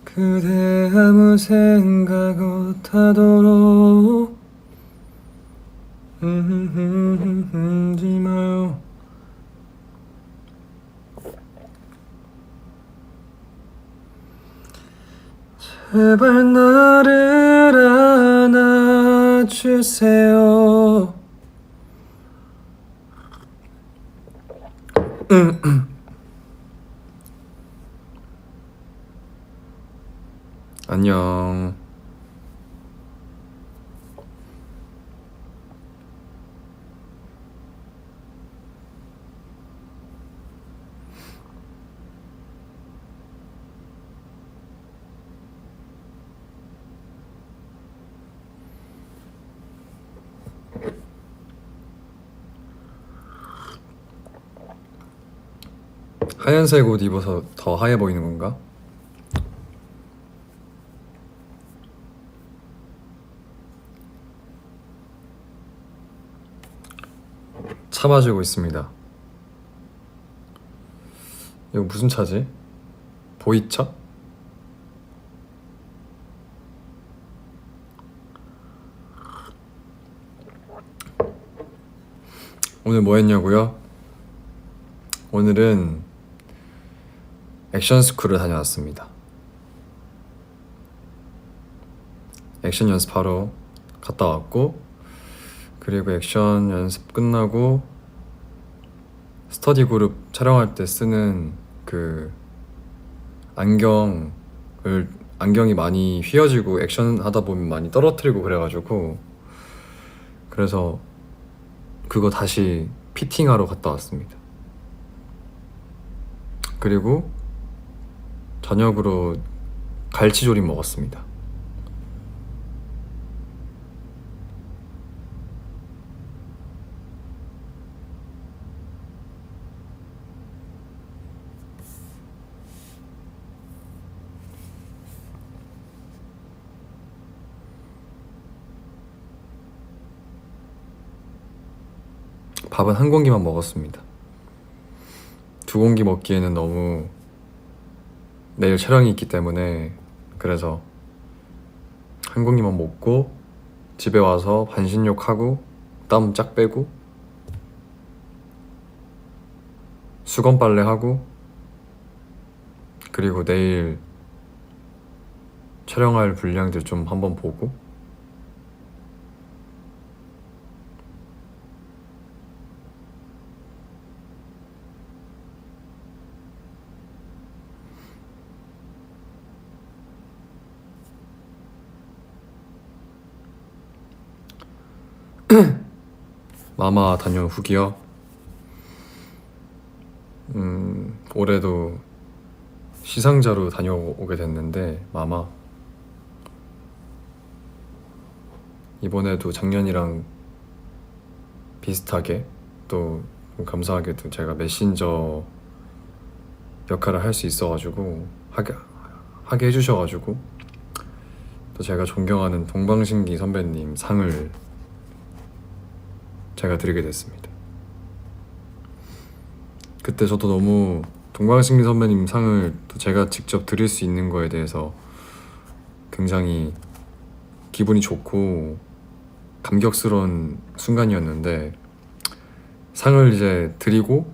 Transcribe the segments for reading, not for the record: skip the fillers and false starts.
그대 아무 생각 못하도록 하지 마요. 제발 나를 안아주세요. 안녕. 하얀색 옷 입어서 더 하얘 보이는 건가? 차 마시고 있습니다. 이거 무슨 차지? 보이차? 오늘 뭐 했냐고요? 오늘은 액션 스쿨을 다녀왔습니다. 액션 연습하러 갔다 왔고, 그리고 액션 연습 끝나고 스터디 그룹 촬영할 때 쓰는 그 안경이 많이 휘어지고 액션 하다 보면 많이 떨어뜨리고 그래가지고, 그래서 그거 다시 피팅하러 갔다 왔습니다. 그리고 저녁으로 갈치조림 먹었습니다. 밥은 한 공기만 먹었습니다. 두 공기 먹기에는 너무 내일 촬영이 있기 때문에, 그래서 한 공기만 먹고 집에 와서 반신욕하고 땀 쫙 빼고 수건 빨래하고, 그리고 내일 촬영할 분량들 좀 한번 보고, 마마 다녀온 후기요? 올해도 시상자로 다녀오게 됐는데, 마마 이번에도 작년이랑 비슷하게, 또 감사하게도 제가 메신저 역할을 할 수 있어가지고 하게 해주셔가지고, 또 제가 존경하는 동방신기 선배님 상을 제가 드리게 됐습니다. 그때 저도 너무 동방신기 선배님 상을 또 제가 직접 드릴 수 있는 거에 대해서 굉장히 기분이 좋고 감격스러운 순간이었는데, 상을 이제 드리고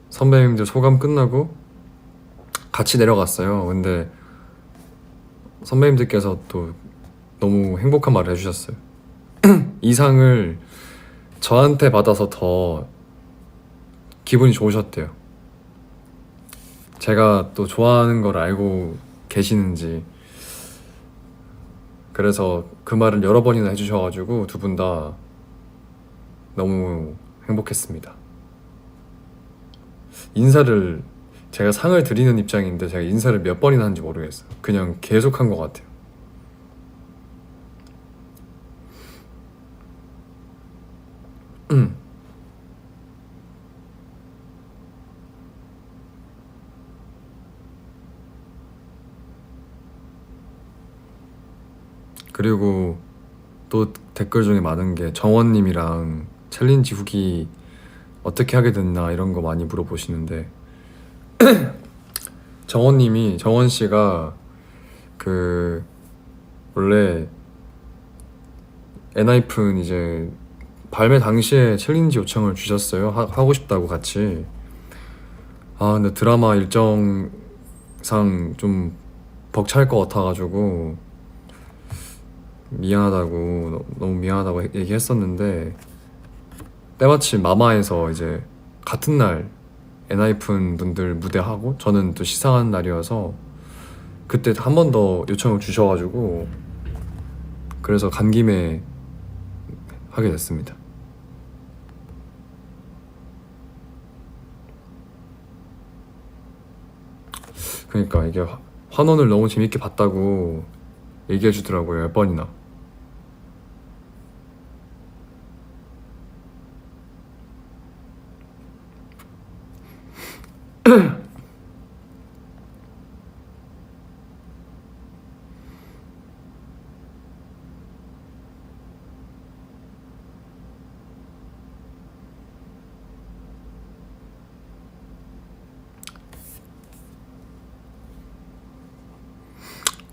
선배님들 소감 끝나고 같이 내려갔어요. 근데 선배님들께서 또 너무 행복한 말을 해주셨어요. 이 상을 저한테 받아서 더 기분이 좋으셨대요. 제가 또 좋아하는 걸 알고 계시는지. 그래서 그 말을 여러 번이나 해주셔가지고 두 분 다 너무 행복했습니다. 인사를, 제가 상을 드리는 입장인데 제가 인사를 몇 번이나 한지 모르겠어요. 그냥 계속 한 것 같아요. 그리고 또 댓글 중에 많은 게 정원님이랑 챌린지 후기 어떻게 하게 됐나 이런 거 많이 물어보시는데, 정원 씨가 그 원래 엔하이픈 이제 발매 당시에 챌린지 요청을 주셨어요. 하고 싶다고 같이. 아 근데 드라마 일정상 좀 벅찰 것 같아가지고 미안하다고 너무 미안하다고 얘기했었는데 때마침 마마에서 이제 같은 날 엔하이픈 분들 무대하고 저는 또 시상한 날이어서 그때 한 번 더 요청을 주셔가지고 그래서 간 김에 하게 됐습니다. 그러니까 이게 환원을 너무 재밌게 봤다고 얘기해 주더라고요. 몇 번이나.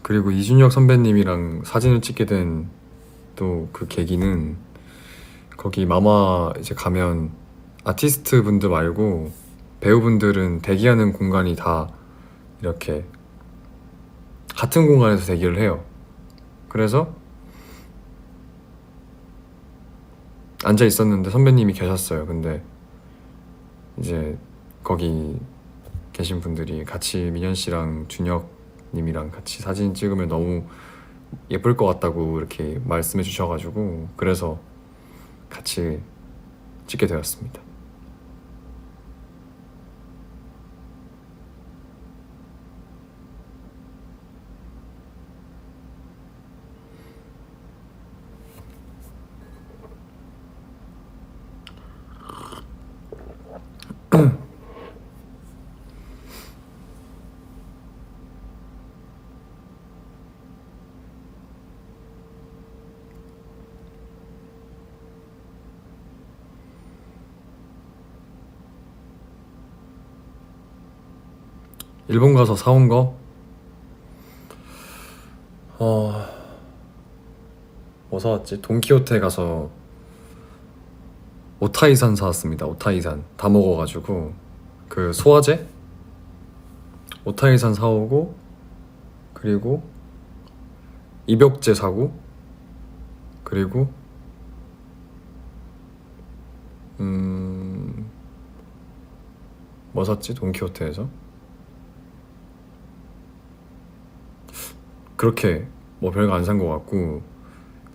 그리고 이준혁 선배님이랑 사진을 찍게 된 또 그 계기는 거기 마마 이제 가면 아티스트 분들 말고 배우분들은 대기하는 공간이 다 이렇게 같은 공간에서 대기를 해요. 그래서 앉아 있었는데 선배님이 계셨어요. 근데 이제 거기 계신 분들이 같이 민현 씨랑 준혁 님이랑 같이 사진 찍으면 너무 예쁠 것 같다고 이렇게 말씀해 주셔가지고 그래서 같이 찍게 되었습니다. 일본 가서 사온 거? 어... 뭐 사왔지? 돈키호테 가서 오타이산 사왔습니다. 오타이산 다 먹어가지고 그 소화제? 오타이산 사오고 그리고 입욕제 사고 그리고 뭐 샀지? 돈키호테에서 그렇게 뭐 별거 안 산 것 같고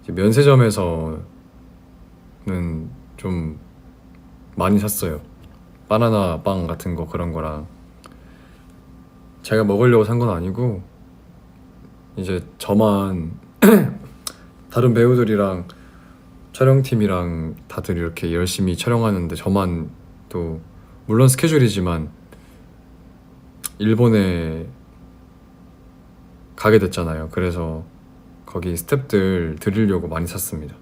이제 면세점에서는 좀 많이 샀어요. 바나나 빵 같은 거 그런 거랑 제가 먹으려고 산 건 아니고 이제 저만 다른 배우들이랑 촬영팀이랑 다들 이렇게 열심히 촬영하는데 저만 또 물론 스케줄이지만 일본에 가게 됐잖아요. 그래서 거기 스태프들 드리려고 많이 샀습니다.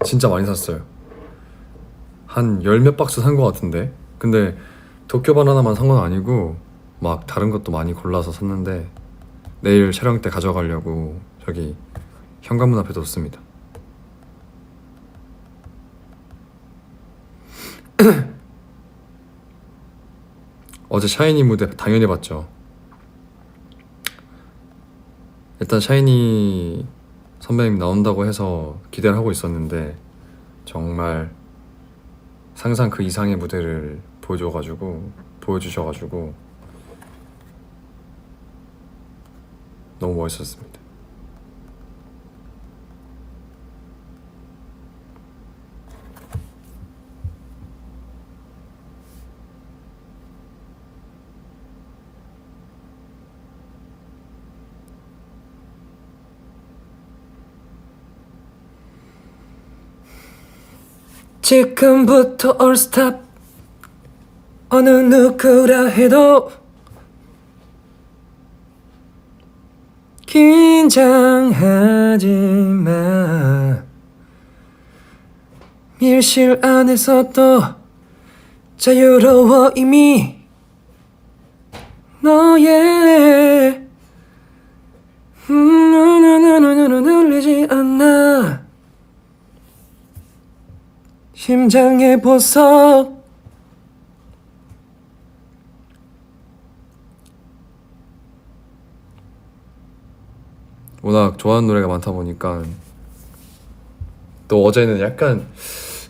진짜 많이 샀어요. 한 열 몇 박스 산 것 같은데 근데 도쿄 바나나만 산 건 아니고 막 다른 것도 많이 골라서 샀는데 내일 촬영 때 가져가려고 저기 현관문 앞에 뒀습니다. 어제 샤이니 무대 당연히 봤죠. 일단 샤이니 선배님 나온다고 해서 기대를 하고 있었는데 정말 상상 그 이상의 무대를 보여주셔가지고 너무 멋있었습니다. 지금부터 all stop. 어느 누구라 해도 긴장하지 마. 밀실 안에서도 자유로워 이미. 너의 눌리지 않아. 심장의 보석. 워낙 좋아하는 노래가 많다 보니까 또 어제는 약간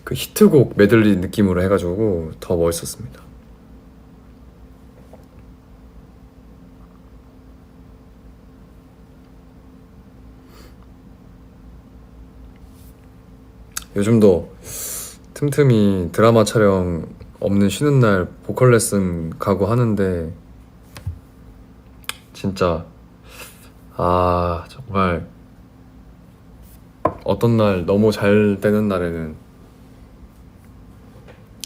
그 히트곡 메들리 느낌으로 해가지고 더 멋있었습니다. 요즘도 틈틈이 드라마 촬영 없는 쉬는 날 보컬 레슨 가고 하는데 진짜 정말 어떤 날 너무 잘 되는 날에는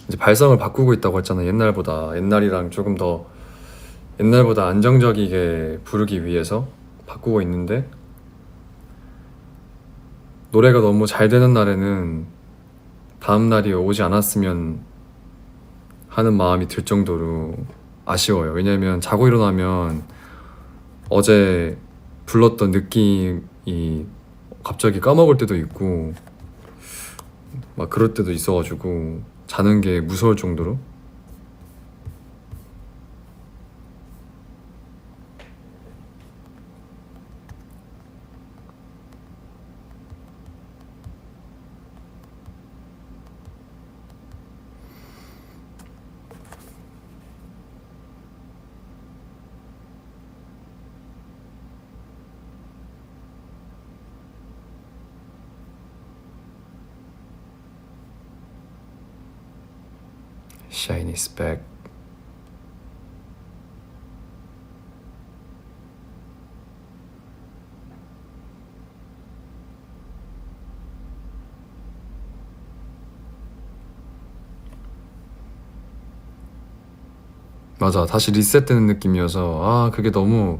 이제 발성을 바꾸고 있다고 했잖아. 옛날이랑 조금 더 옛날보다 안정적이게 부르기 위해서 바꾸고 있는데 노래가 너무 잘 되는 날에는 다음 날이 오지 않았으면 하는 마음이 들 정도로 아쉬워요. 왜냐면 자고 일어나면 어제 불렀던 느낌이 갑자기 까먹을 때도 있고 막 그럴 때도 있어가지고 자는 게 무서울 정도로. Shine is back. 맞아, 다시 리셋되는 느낌이어서 그게 너무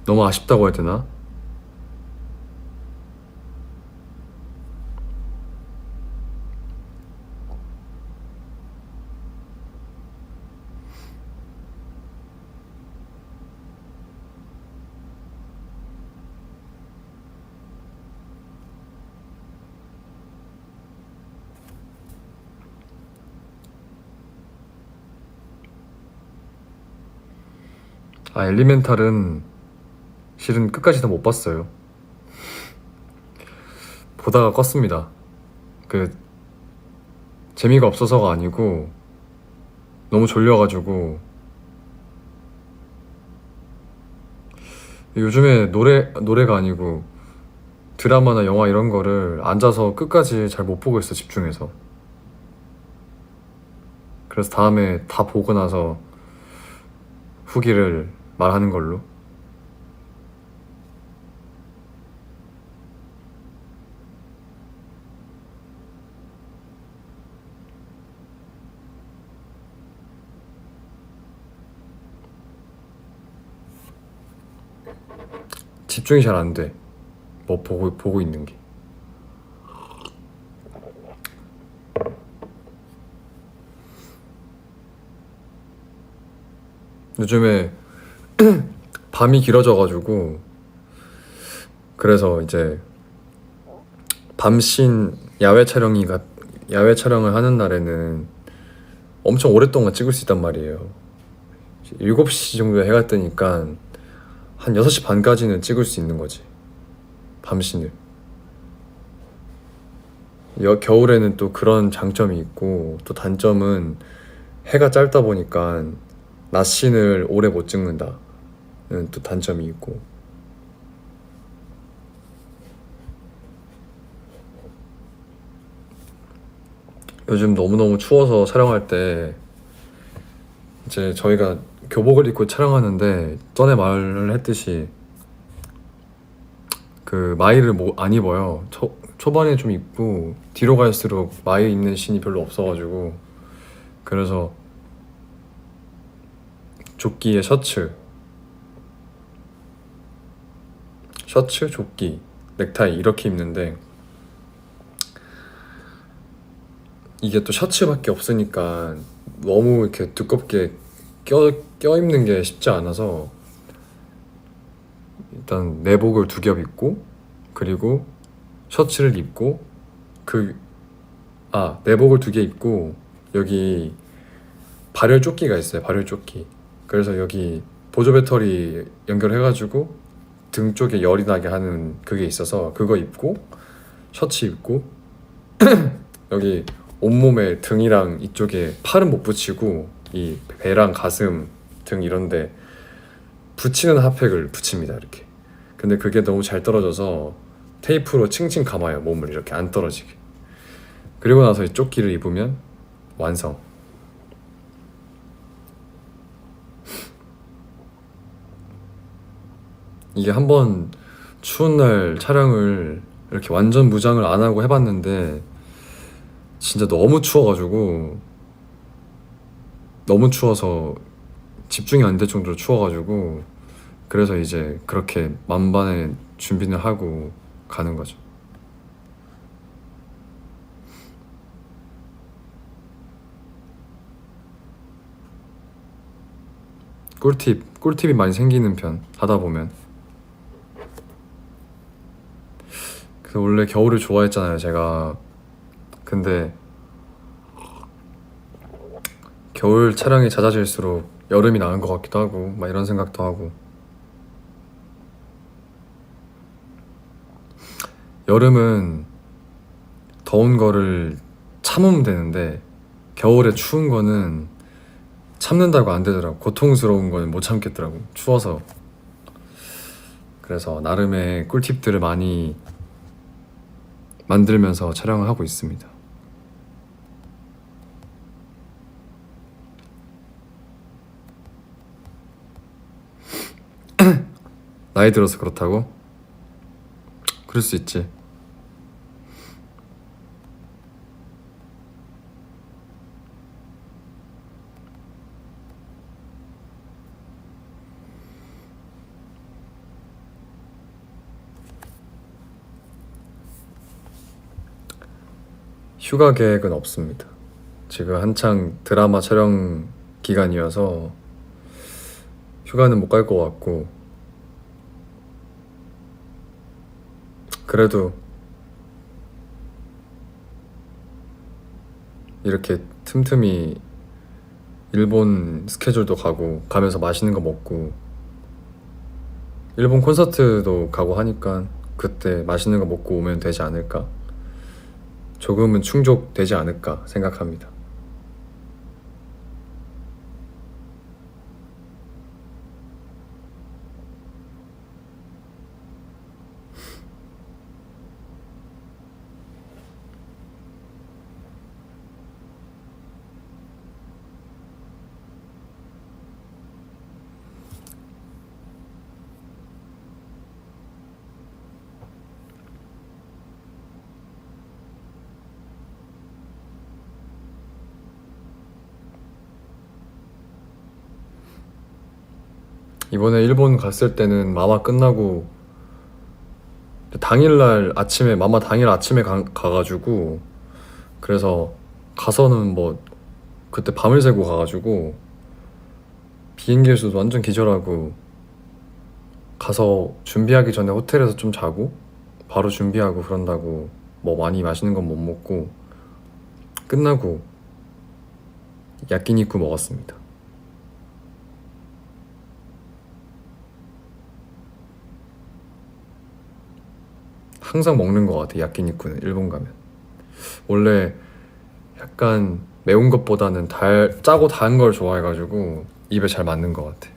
아쉽다고 해야 되나? 엘리멘탈은 실은 끝까지 다 못 봤어요. 보다가 껐습니다. 재미가 없어서가 아니고 너무 졸려가지고. 요즘에 노래가 아니고 드라마나 영화 이런 거를 앉아서 끝까지 잘 못 보고 있어, 집중해서. 그래서 다음에 다 보고 나서 후기를 말하는 걸로. 집중이 잘 안 돼. 뭐 보고 있는 게. 요즘에 밤이 길어져가지고 그래서 이제 밤씬 야외 촬영을 하는 날에는 엄청 오랫동안 찍을 수 있단 말이에요. 7시 정도에 해가 뜨니까 한 6시 반까지는 찍을 수 있는 거지, 밤씬을. 겨울에는 또 그런 장점이 있고, 또 단점은 해가 짧다 보니까 낮씬을 오래 못 찍는다는 또 단점이 있고. 요즘 너무너무 추워서 촬영할 때 이제 저희가 교복을 입고 촬영하는데 전에 말을 했듯이 그 마이를 안 입어요. 초반에 좀 입고 뒤로 갈수록 마에 입는 신이 별로 없어가지고 그래서 조끼에 셔츠, 조끼, 넥타이 이렇게 입는데 이게 또 셔츠밖에 없으니까 너무 이렇게 두껍게 껴입는 게 쉽지 않아서 일단 내복을 2겹 입고 그리고 셔츠를 입고 내복을 2개 입고 여기 발열 조끼가 있어요. 발열 조끼. 그래서 여기 보조 배터리 연결해가지고 등 쪽에 열이 나게 하는 그게 있어서 그거 입고 셔츠 입고 여기 온몸에 등이랑 이쪽에 팔은 못 붙이고 이 배랑 가슴 등 이런데 붙이는 핫팩을 붙입니다. 이렇게. 근데 그게 너무 잘 떨어져서 테이프로 칭칭 감아요. 몸을 이렇게 안 떨어지게. 그리고 나서 이 조끼를 입으면 완성. 이게 한번 추운 날 촬영을 이렇게 완전 무장을 안 하고 해봤는데 진짜 너무 추워가지고 너무 추워서 집중이 안 될 정도로 추워가지고 그래서 이제 그렇게 만반의 준비를 하고 가는 거죠. 꿀팁이 많이 생기는 편 하다 보면. 그래서 원래 겨울을 좋아했잖아요 제가. 근데 겨울 촬영이 잦아질수록 여름이 나은 것 같기도 하고 막 이런 생각도 하고. 여름은 더운 거를 참으면 되는데 겨울에 추운 거는 참는다고 안 되더라고. 고통스러운 거는 못 참겠더라고 추워서. 그래서 나름의 꿀팁들을 많이 만들면서 촬영을 하고 있습니다. 나이 들어서 그렇다고? 그럴 수 있지. 휴가 계획은 없습니다. 지금 한창 드라마 촬영 기간이어서 휴가는 못 갈 것 같고, 그래도 이렇게 틈틈이 일본 스케줄도 가면서 맛있는 거 먹고 일본 콘서트도 가고 하니까 그때 맛있는 거 먹고 오면 되지 않을까? 조금은 충족되지 않을까 생각합니다. 이번에 일본 갔을 때는 마마 끝나고 마마 당일 아침에 가가지고 그래서 가서는 뭐 그때 밤을 새고 가가지고 비행기에서도 완전 기절하고 가서 준비하기 전에 호텔에서 좀 자고 바로 준비하고 그런다고 뭐 많이 맛있는 건 못 먹고 끝나고 야끼니쿠 먹었습니다. 항상 먹는 것 같아 야끼니쿠는 일본 가면. 원래 약간 매운 것보다는 짜고 단 걸 좋아해가지고 입에 잘 맞는 것 같아.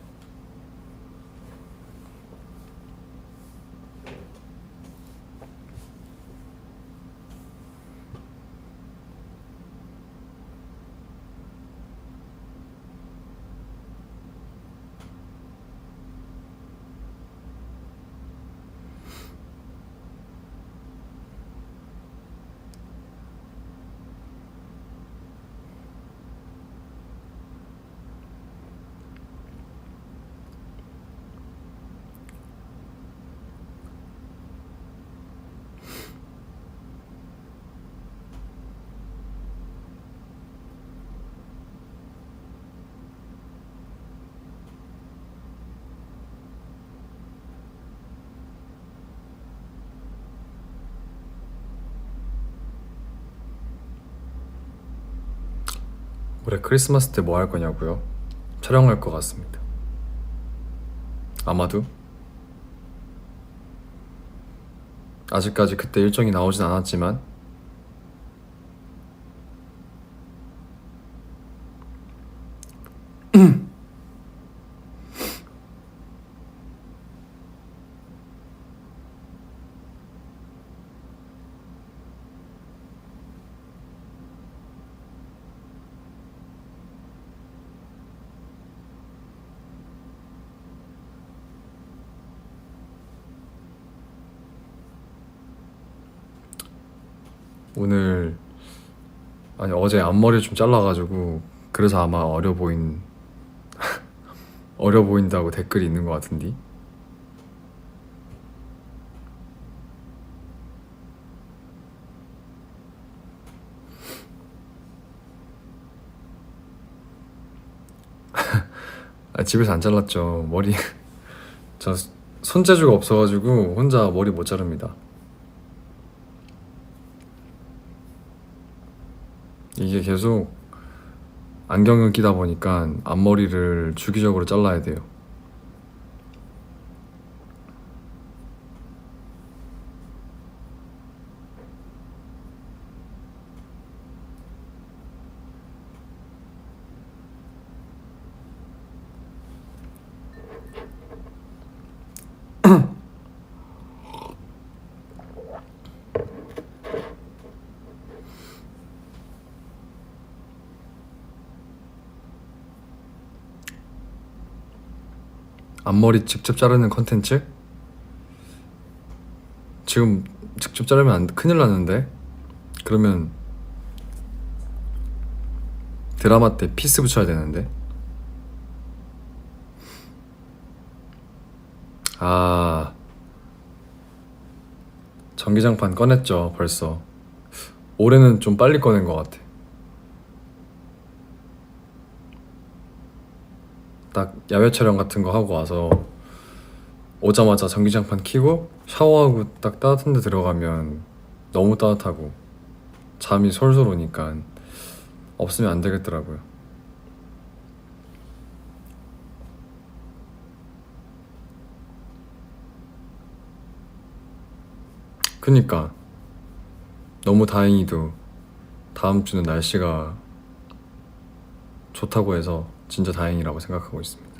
올해 크리스마스 때 뭐 할 거냐고요? 촬영할 것 같습니다. 아마도 아직까지 그때 일정이 나오진 않았지만 오늘 아니 어제 앞머리를 좀 잘라가지고 그래서 아마 어려 보인다고 댓글이 있는 것 같은데. 집에서 안 잘랐죠. 머리 저 손재주가 없어가지고 혼자 머리 못 자릅니다. 이게 계속 안경을 끼다 보니까 앞머리를 주기적으로 잘라야 돼요. 앞머리 직접 자르는 컨텐츠? 지금 직접 자르면 큰일 나는데? 그러면 드라마 때 피스 붙여야 되는데? 아, 전기장판 꺼냈죠, 벌써. 올해는 좀 빨리 꺼낸 것 같아. 딱 야외 촬영 같은 거 하고 와서 오자마자 전기장판 켜고 샤워하고 딱 따뜻한 데 들어가면 너무 따뜻하고 잠이 솔솔 오니까 없으면 안 되겠더라고요. 그니까 너무 다행히도 다음 주는 날씨가 좋다고 해서 진짜 다행이라고 생각하고 있습니다.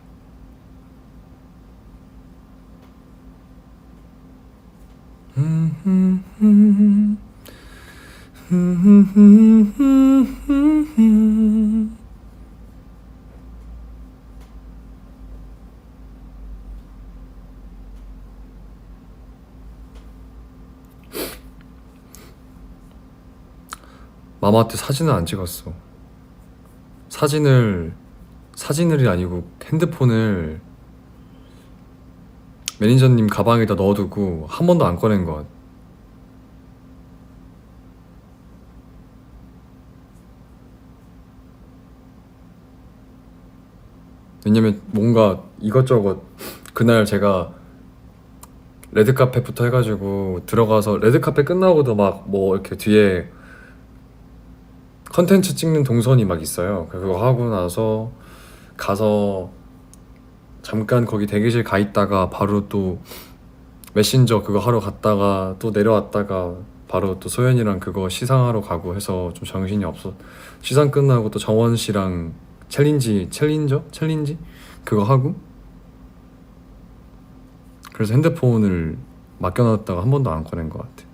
마마한테 사진은 안 찍었어. 사진을이 아니고 핸드폰을 매니저님 가방에다 넣어두고 한 번도 안 꺼낸 것. 왜냐면 뭔가 이것저것 그날 제가 레드카펫부터 해가지고 들어가서 레드카펫 끝나고도 막 뭐 이렇게 뒤에 컨텐츠 찍는 동선이 막 있어요. 그거 하고 나서 가서 잠깐 거기 대기실 가 있다가 바로 또 메신저 그거 하러 갔다가 또 내려왔다가 바로 또 소연이랑 그거 시상하러 가고 해서 좀 정신이 없어. 시상 끝나고 또 정원 씨랑 챌린지 그거 하고 그래서 핸드폰을 맡겨놨다가 한 번도 안 꺼낸 것 같아.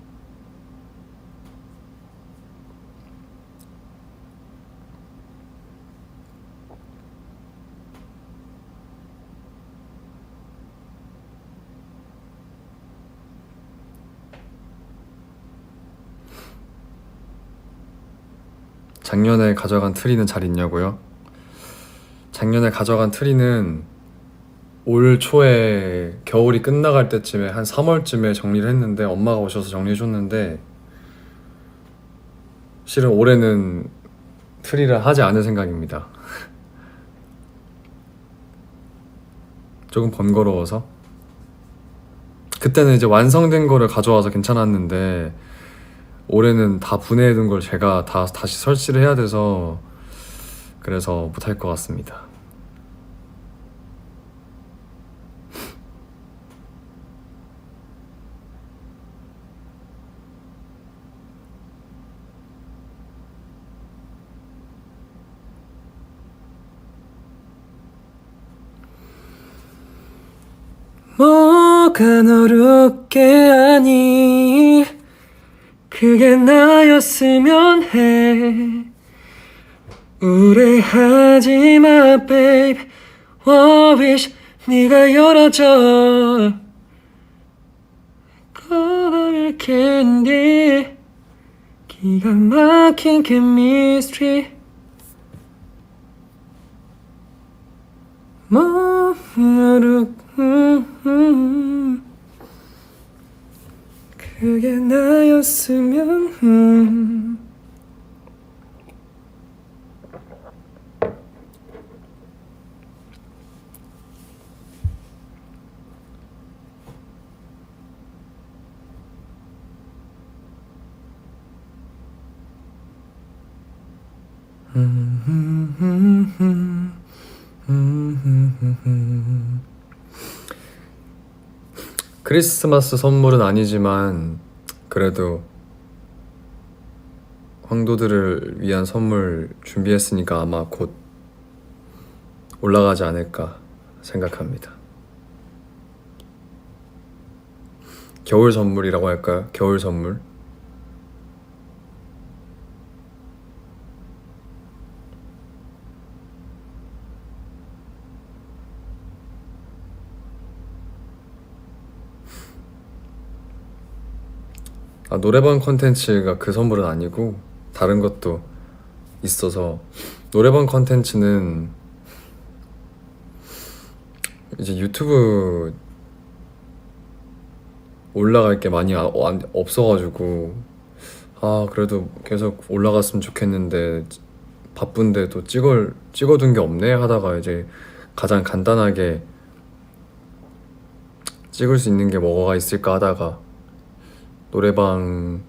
작년에 가져간 트리는 잘 있냐고요? 작년에 가져간 트리는 올 초에 겨울이 끝나갈 때쯤에 한 3월쯤에 정리를 했는데 엄마가 오셔서 정리해줬는데 실은 올해는 트리를 하지 않을 생각입니다. 조금 번거로워서 그때는 이제 완성된 거를 가져와서 괜찮았는데 올해는 다 분해해둔 걸 제가 다 다시 설치를 해야 돼서 그래서 못할 것 같습니다. 뭐가 너를 게 아니 그게 나였으면 해 우려하지마 babe Wish 네가 열어줘 꺼낼 캔디 기가 막힌 chemistry 너를 그게 나였으면 크리스마스 선물은 아니지만 그래도 황도들을 위한 선물 준비했으니까 아마 곧 올라가지 않을까 생각합니다. 겨울 선물이라고 할까요? 겨울 선물? 노래방 컨텐츠가 그 선물은 아니고 다른 것도 있어서 노래방 컨텐츠는 이제 유튜브 올라갈 게 많이 없어가지고 그래도 계속 올라갔으면 좋겠는데 바쁜데 또 찍어둔 게 없네 하다가 이제 가장 간단하게 찍을 수 있는 게 뭐가 있을까 하다가 노래방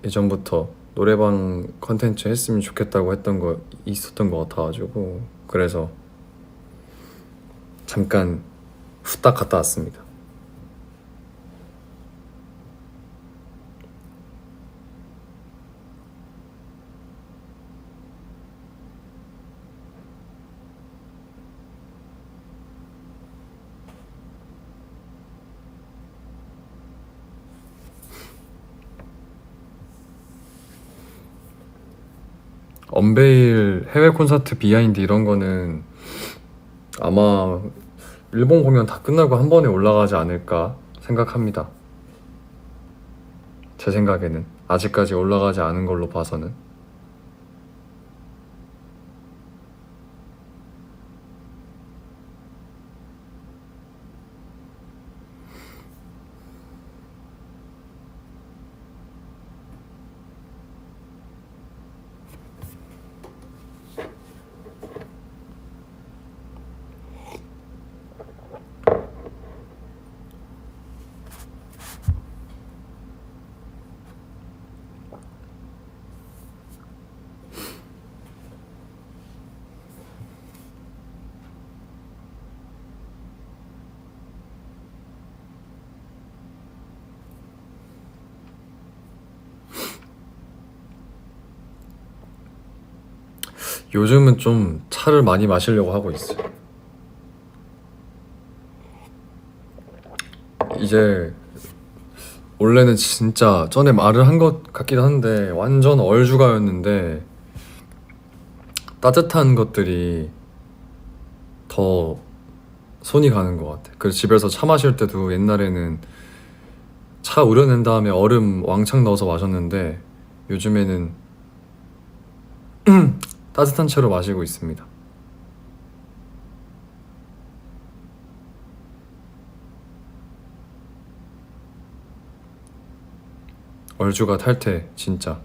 예전부터 노래방 컨텐츠 했으면 좋겠다고 했던 거 있었던 것 같아가지고 그래서 잠깐 후딱 갔다 왔습니다. 언베일 해외 콘서트 비하인드 이런 거는 아마 일본 공연 다 끝나고 한 번에 올라가지 않을까 생각합니다. 제 생각에는 아직까지 올라가지 않은 걸로 봐서는 요즘은 좀 차를 많이 마시려고 하고 있어요. 이제 원래는 진짜 전에 말을 한 것 같기도 한데 완전 얼죽아였는데 따뜻한 것들이 더 손이 가는 것 같아. 그래서 집에서 차 마실 때도 옛날에는 차 우려낸 다음에 얼음 왕창 넣어서 마셨는데 요즘에는 따뜻한 채로 마시고 있습니다. 얼죽아 탈퇴 진짜.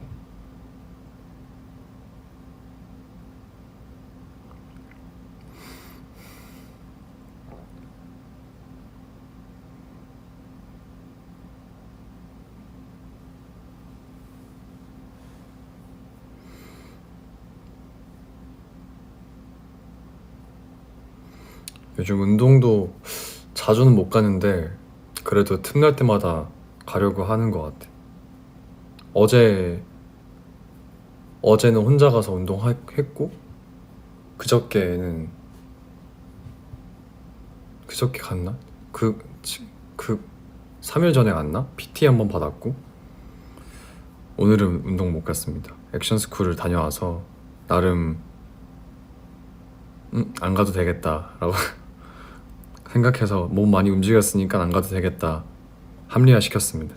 요즘 운동도 자주는 못 가는데 그래도 틈날 때마다 가려고 하는 것 같아. 어제는 혼자 가서 운동했고 그저께는 그저께 갔나? 그 3일 전에 갔나? PT 한 번 받았고 오늘은 운동 못 갔습니다. 액션 스쿨을 다녀와서 나름 안 가도 되겠다라고 생각해서 몸 많이 움직였으니까 안 가도 되겠다 합리화 시켰습니다.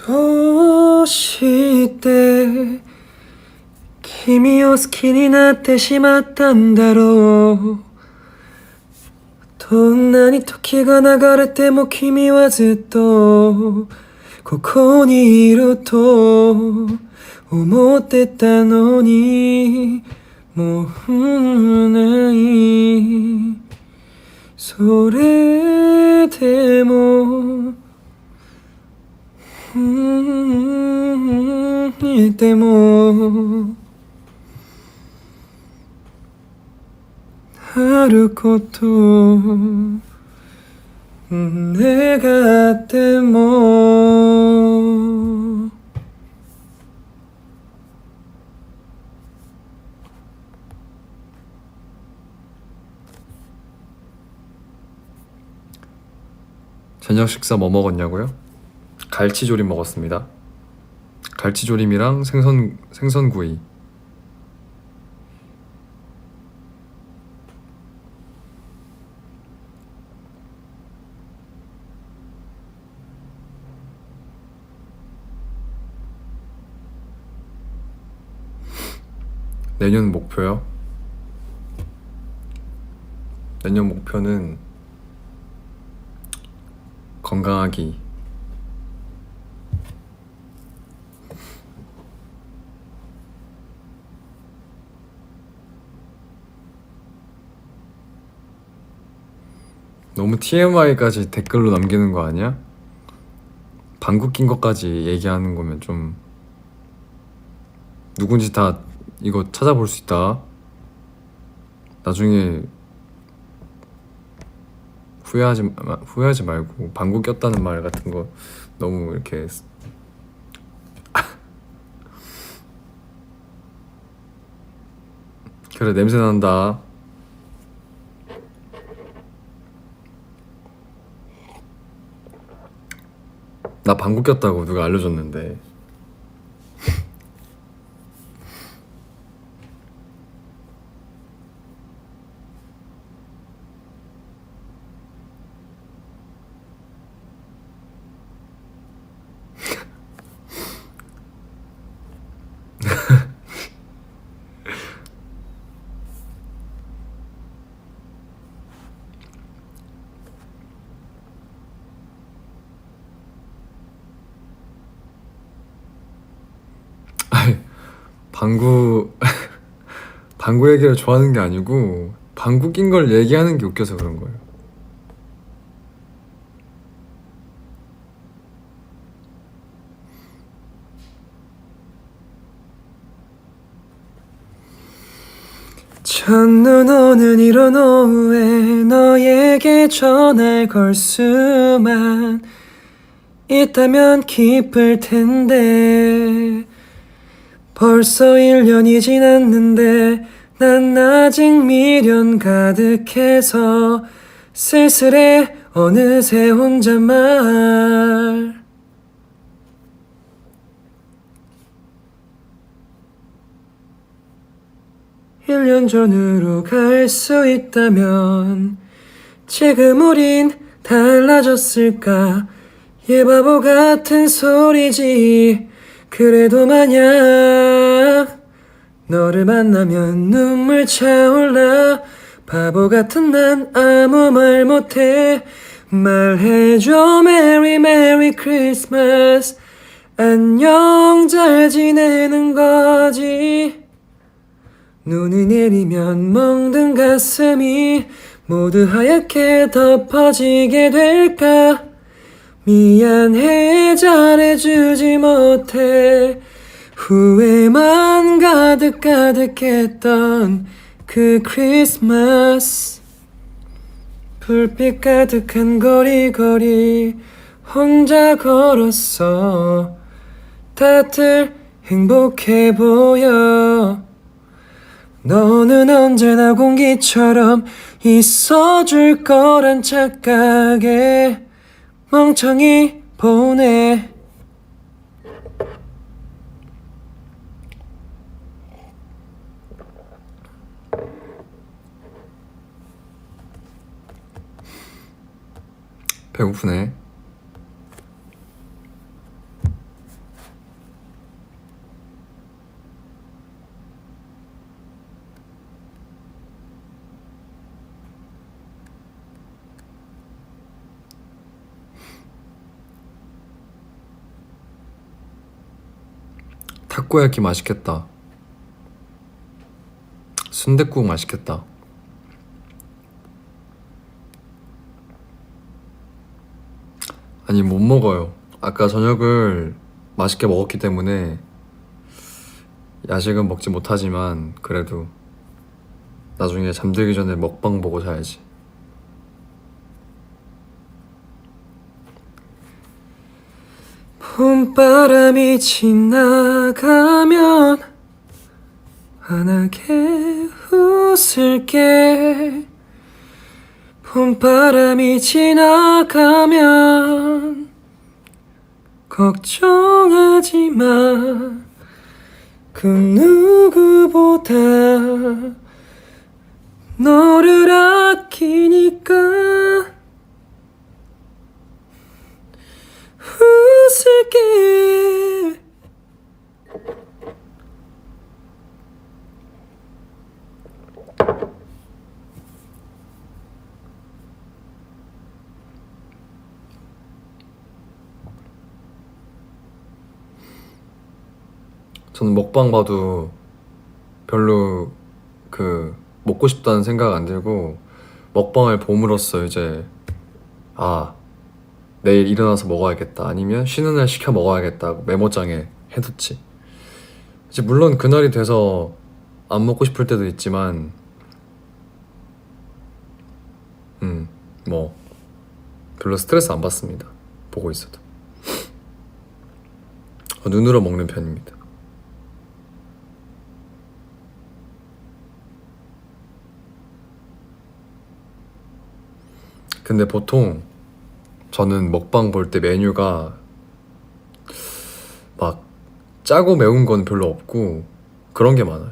どうして君を好きになってしまったんだろう。どんなに時が流れても君はずっとここにいると思ってたのにもうない。それでもでもあること願っても저녁 식사 뭐 먹었냐고요? 갈치조림 먹었습니다. 갈치조림이랑 생선구이. 내년 목표요? 내년 목표는 건강하기. 너무 TMI까지 댓글로 남기는 거 아니야? 방구 낀 것까지 얘기하는 거면 좀 누군지 다 이거 찾아볼 수 있다. 나중에 후회하지 말고 방구 꼈다는 말 같은 거 너무 이렇게 그래 냄새 난다. 나 방구 꼈다고 누가 알려줬는데. 방구 방구 얘기를 좋아하는 게 아니고 방구 낀 걸 얘기하는 게 웃겨서 그런 거예요. 첫눈 오는 이런 오후에 너에게 전화를 걸 수만 있다면 기쁠 텐데 벌써 1년이 지났는데 난 아직 미련 가득해서 쓸쓸해 어느새 혼잣말. 1년 전으로 갈 수 있다면 지금 우린 달라졌을까. 얘 바보 같은 소리지. 그래도 만약 너를 만나면 눈물 차올라. 바보 같은 난 아무 말 못해. 말해줘 Merry Merry Christmas. 안녕 잘 지내는 거지. 눈이 내리면 멍든 가슴이 모두 하얗게 덮어지게 될까. 미안해 잘해주지 못해. 후회만 가득가득했던 그 크리스마스. 불빛 가득한 거리거리 혼자 걸었어. 다들 행복해 보여. 너는 언제나 공기처럼 있어줄 거란 착각에 멍청이 보내. 배고프네. 타코야키 맛있겠다. 순댓국 맛있겠다. 아니 못 먹어요. 아까 저녁을 맛있게 먹었기 때문에 야식은 먹지 못하지만 그래도 나중에 잠들기 전에 먹방 보고 자야지. 봄바람이 지나가면 환하게 웃을게. 봄바람이 지나가면 걱정하지 마. 그 누구보다 너를 아끼니까 웃을게. 저는 먹방 봐도 별로 먹고 싶다는 생각 안 들고 먹방을 봄으로써 이제 내일 일어나서 먹어야겠다 아니면 쉬는 날 시켜 먹어야겠다 메모장에 해뒀지. 이제 물론 그날이 돼서 안 먹고 싶을 때도 있지만 뭐 별로 스트레스 안 받습니다. 보고 있어도 눈으로 먹는 편입니다. 근데 보통 저는 먹방 볼 때 메뉴가 막 짜고 매운 건 별로 없고 그런 게 많아요.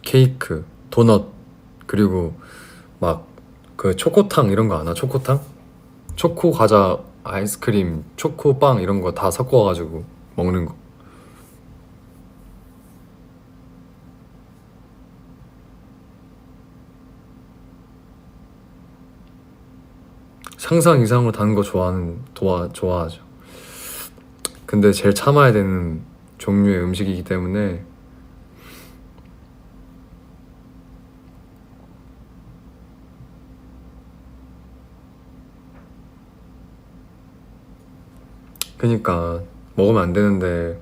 케이크, 도넛, 그리고 막 그 초코탕 이런 거 아나? 초코탕? 초코 과자 아이스크림, 초코빵 이런 거 다 섞어가지고 먹는 거. 상상 이상으로 단 거 좋아하죠. 근데 제일 참아야 되는 종류의 음식이기 때문에 그니까 먹으면 안 되는데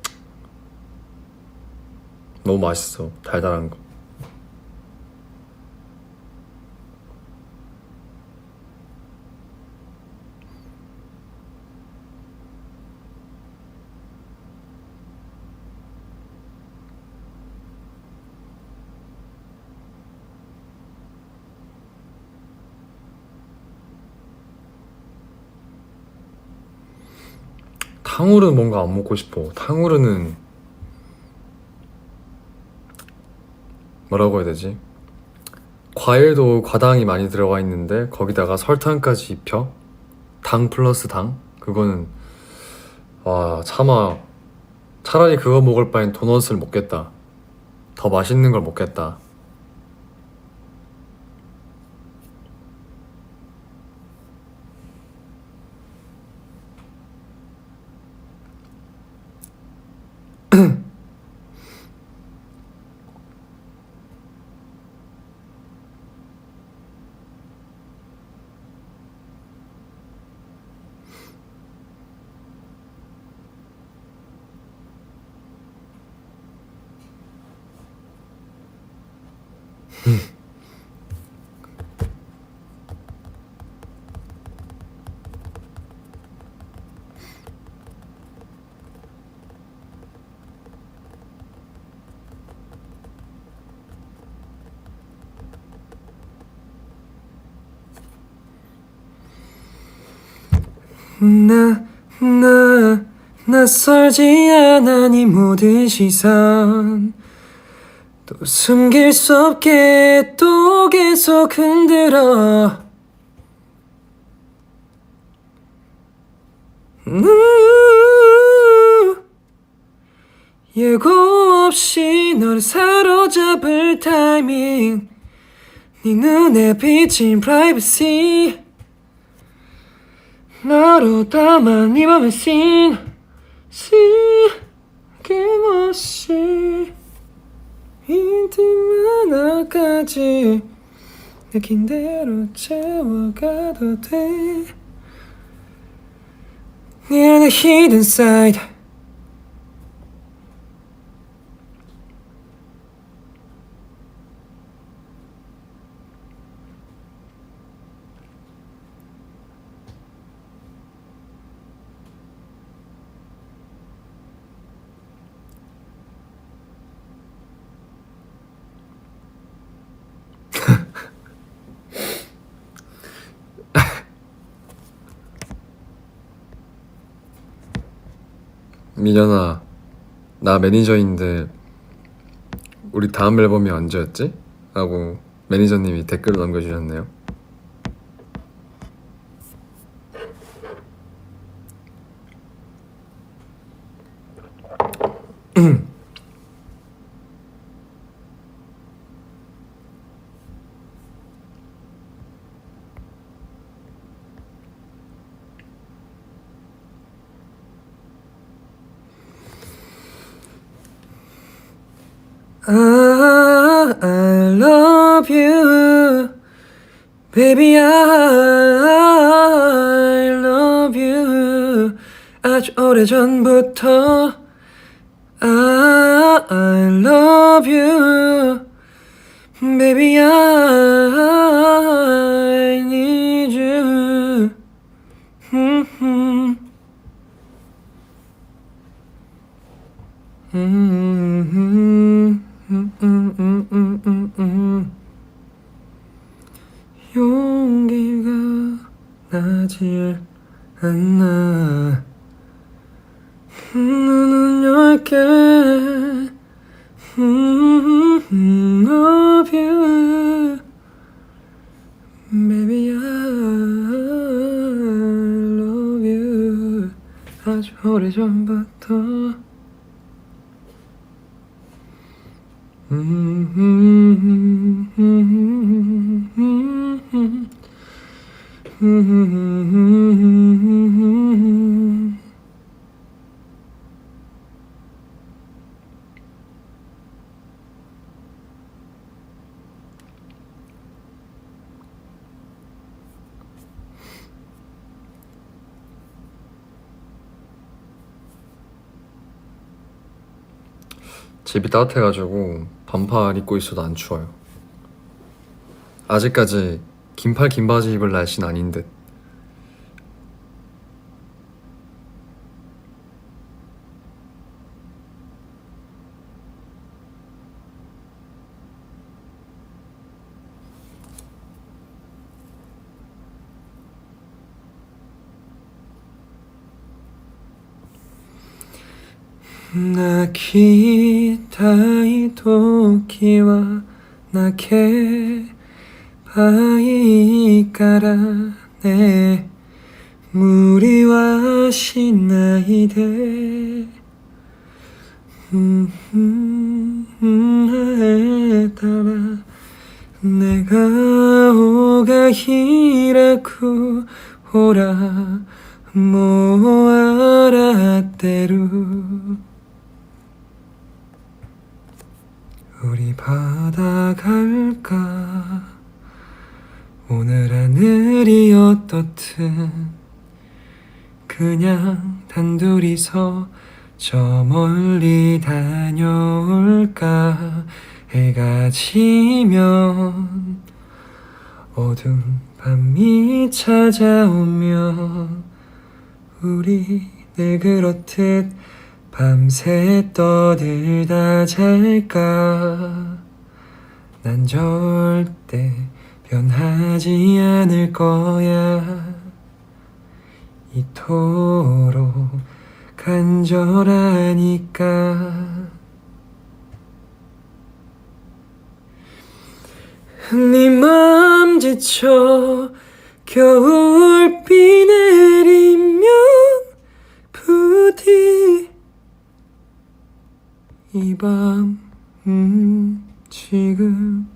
너무 맛있어. 달달한 거. 탕후루는 뭔가 안 먹고 싶어. 탕후루는 뭐라고 해야 되지? 과일도 과당이 많이 들어가 있는데 거기다가 설탕까지 입혀? 당 플러스 당? 그거는 와 차마 차라리 그거 먹을 바엔 도넛을 먹겠다. 더 맛있는 걸 먹겠다. 낯설지 않아 네 모든 시선 또 숨길 수 없게 또 계속 흔들어 예고 없이 너를 사로잡을 타이밍 네 눈에 비친 프라이버시 너로 담아 네 맘의 씬 끊임없이 빈틈 하나까지 느낀 대로 채워가도 돼 네 안에 hidden side 민현아, 나 매니저인데 우리 다음 앨범이 언제였지? 라고 매니저님이 댓글을 남겨주셨네요. I love you Baby I love you 아주 오래전부터 I love you Baby I need you 용기가 나질 않나 눈은 열게 love you Baby I love you 아주 오래전부터 집이 따뜻해가지고 반팔 입고 있어도 안 추워요. 아직까지 긴팔 긴 바지 입을 날씨는 아닌 듯.泣きたい時は泣け愛からね無理はしないで会えたら내顔が開くほらもう笑ってる우리 바다 갈까 오늘 하늘이 어떻든 그냥 단둘이서 저 멀리 다녀올까 해가 지면 어두운 밤이 찾아오면 우리 늘 그렇듯 밤새 떠들다 잘까 난 절대 변하지 않을 거야 이토록 간절하니까 네 맘 지쳐 겨울비 내리면 부디 이 밤 지금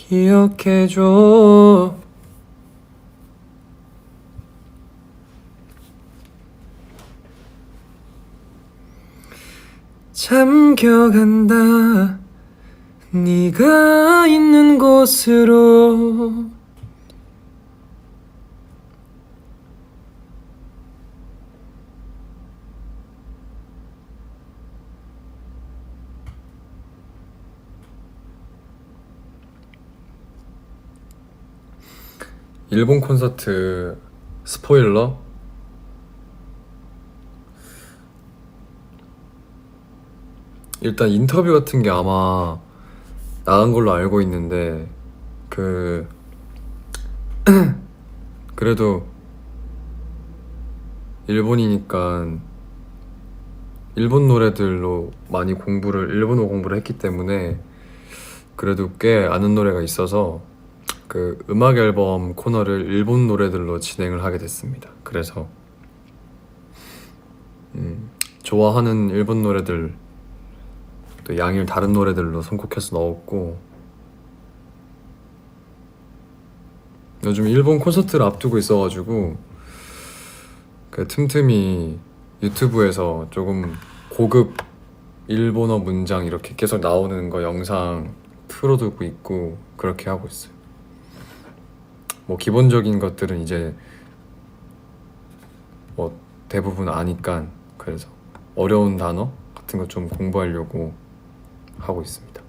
기억해줘 잠겨간다 네가 있는 곳으로 일본 콘서트 스포일러? 일단 인터뷰 같은 게 아마 나간 걸로 알고 있는데 그래도 일본이니까 일본 노래들로 많이 일본어 공부를 했기 때문에 그래도 꽤 아는 노래가 있어서 그 음악 앨범 코너를 일본 노래들로 진행을 하게 됐습니다. 그래서 좋아하는 일본 노래들 또 양일 다른 노래들로 선곡해서 넣었고 요즘 일본 콘서트를 앞두고 있어가지고 그 틈틈이 유튜브에서 조금 고급 일본어 문장 이렇게 계속 나오는 거 영상 틀어두고 있고 그렇게 하고 있어요. 뭐 기본적인 것들은 이제 뭐 대부분 아니까 그래서 어려운 단어 같은 거 좀 공부하려고 하고 있습니다.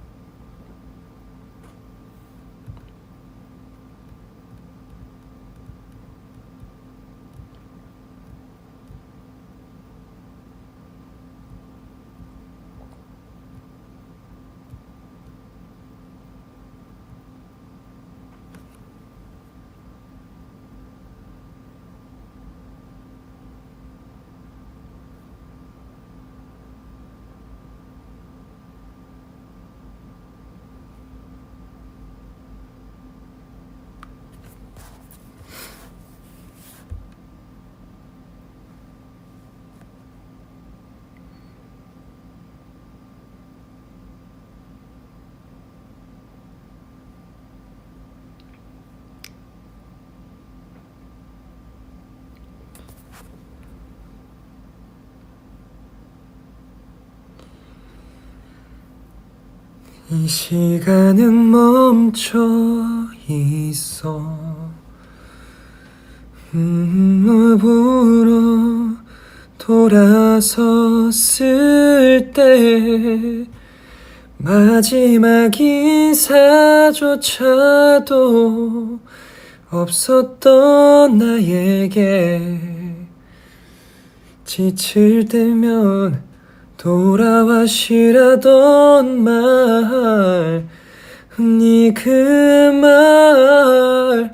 이 시간은 멈춰 있어 보러 돌아섰을 때 마지막 인사조차도 없었던 나에게 지칠 때면 돌아와 쉬라던 말 네 그 말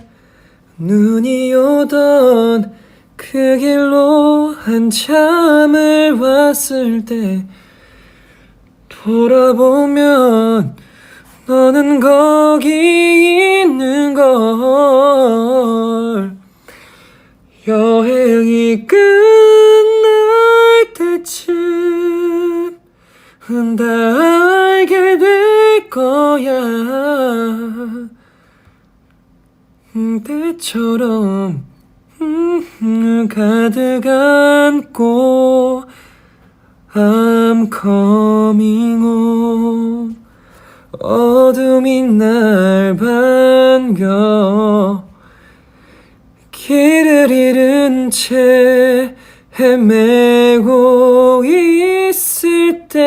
눈이 오던 그 길로 한참을 왔을 때 돌아보면 너는 거기 있는 걸 여행이 끝날 때쯤 다 알게 될 거야. 때처럼 가득 안고 I'm coming home. 어둠이 날 반겨 길을 잃은 채 헤매고 있을 때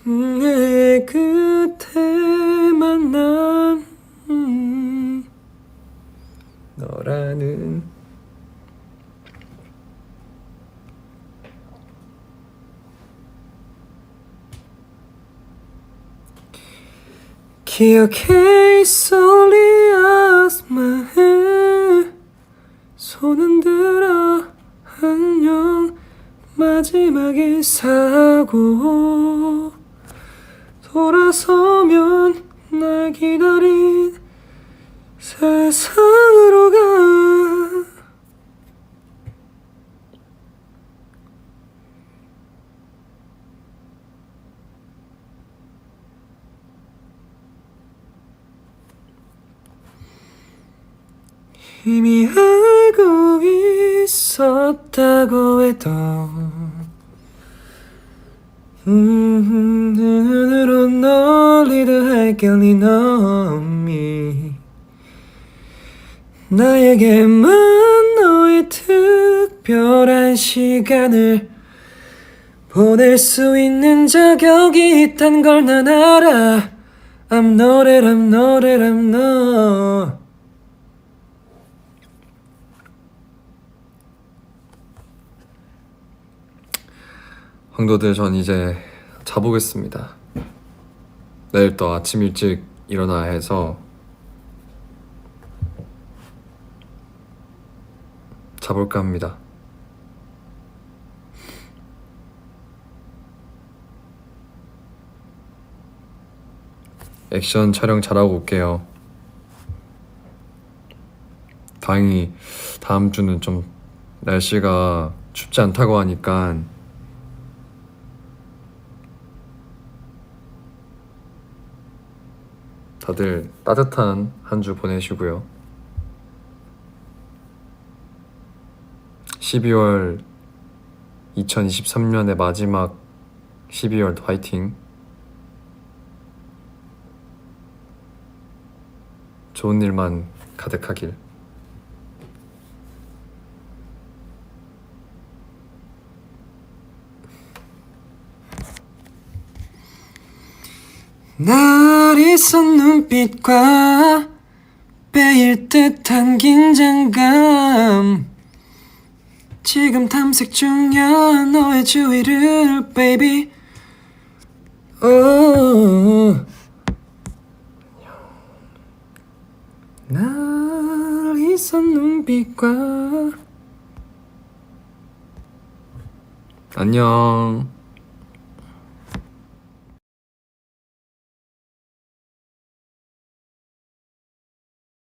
내 끝에 만난 너라는 기억해 있어 리아스마해 손은 들어 안녕 마지막에 사고 돌아서면 날 기다린 세상으로 가. 이미 알고 있었다고 해도 눈으로 널 리드할게 네 놈이 나에게만 너의 특별한 시간을 보낼 수 있는 자격이 있단 걸 난 알아. I'm not it, I'm not it, I'm not. 황도들 전 이제 자보겠습니다. 내일 또 아침 일찍 일어나야 해서 자볼까 합니다. 액션 촬영 잘하고 올게요. 다행히 다음 주는 좀 날씨가 춥지 않다고 하니까 다들 따뜻한 한 주 보내시고요. 12월 2023년의 마지막 12월도 화이팅. 좋은 일만 가득하길. 날 있선 눈빛과 빼일 듯한 긴장감 지금 탐색 중이야 너의 주위를 baby oh. 날 있선 눈빛과 안녕.